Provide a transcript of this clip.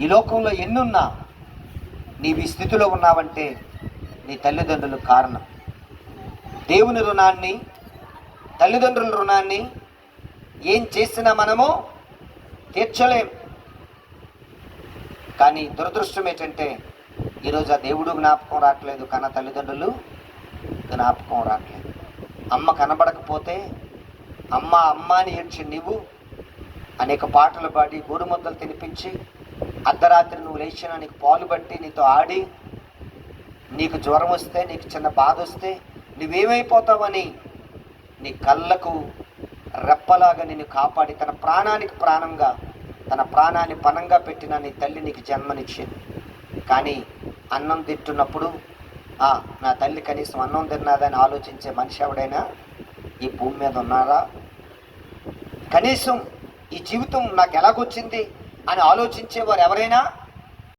ఈ లోకంలో ఎన్నున్నా నీవు ఈ స్థితిలో ఉన్నావంటే నీ తల్లిదండ్రులు కారణం. దేవుని రుణాన్ని, తల్లిదండ్రుల రుణాన్ని ఏం చేసినా మనము తీర్చలేం. కానీ దురదృష్టం ఏంటంటే ఈరోజు ఆ దేవుడు జ్ఞాపకం రావట్లేదు, కన్నా తల్లిదండ్రులు జ్ఞాపకం రావట్లేదు. అమ్మ కనబడకపోతే అమ్మ అమ్మ అని ఏడ్చి నీవు అనేక పాటలు పాడి గోరుముద్దలు తినిపించి అర్ధరాత్రి నువ్వు లేచినా నీకు పాలు బట్టి నీతో ఆడి, నీకు జ్వరం వస్తే, నీకు చిన్న బాధ వస్తే నువ్వేమైపోతావని నీ కళ్ళకు రెప్పలాగా నిన్ను కాపాడి తన ప్రాణానికి ప్రాణంగా, తన ప్రాణాన్ని పణంగా పెట్టిన నీ తల్లి నీకు జన్మనిచ్చింది. కానీ అన్నం తింటున్నప్పుడు నా తల్లి కనీసం అన్నం తిన్నదని ఆలోచించే మనిషి ఎవడైనా ఈ భూమి మీద ఉన్నారా? కనీసం ఈ జీవితం నాకు ఎలాగొచ్చింది అని ఆలోచించేవారు ఎవరైనా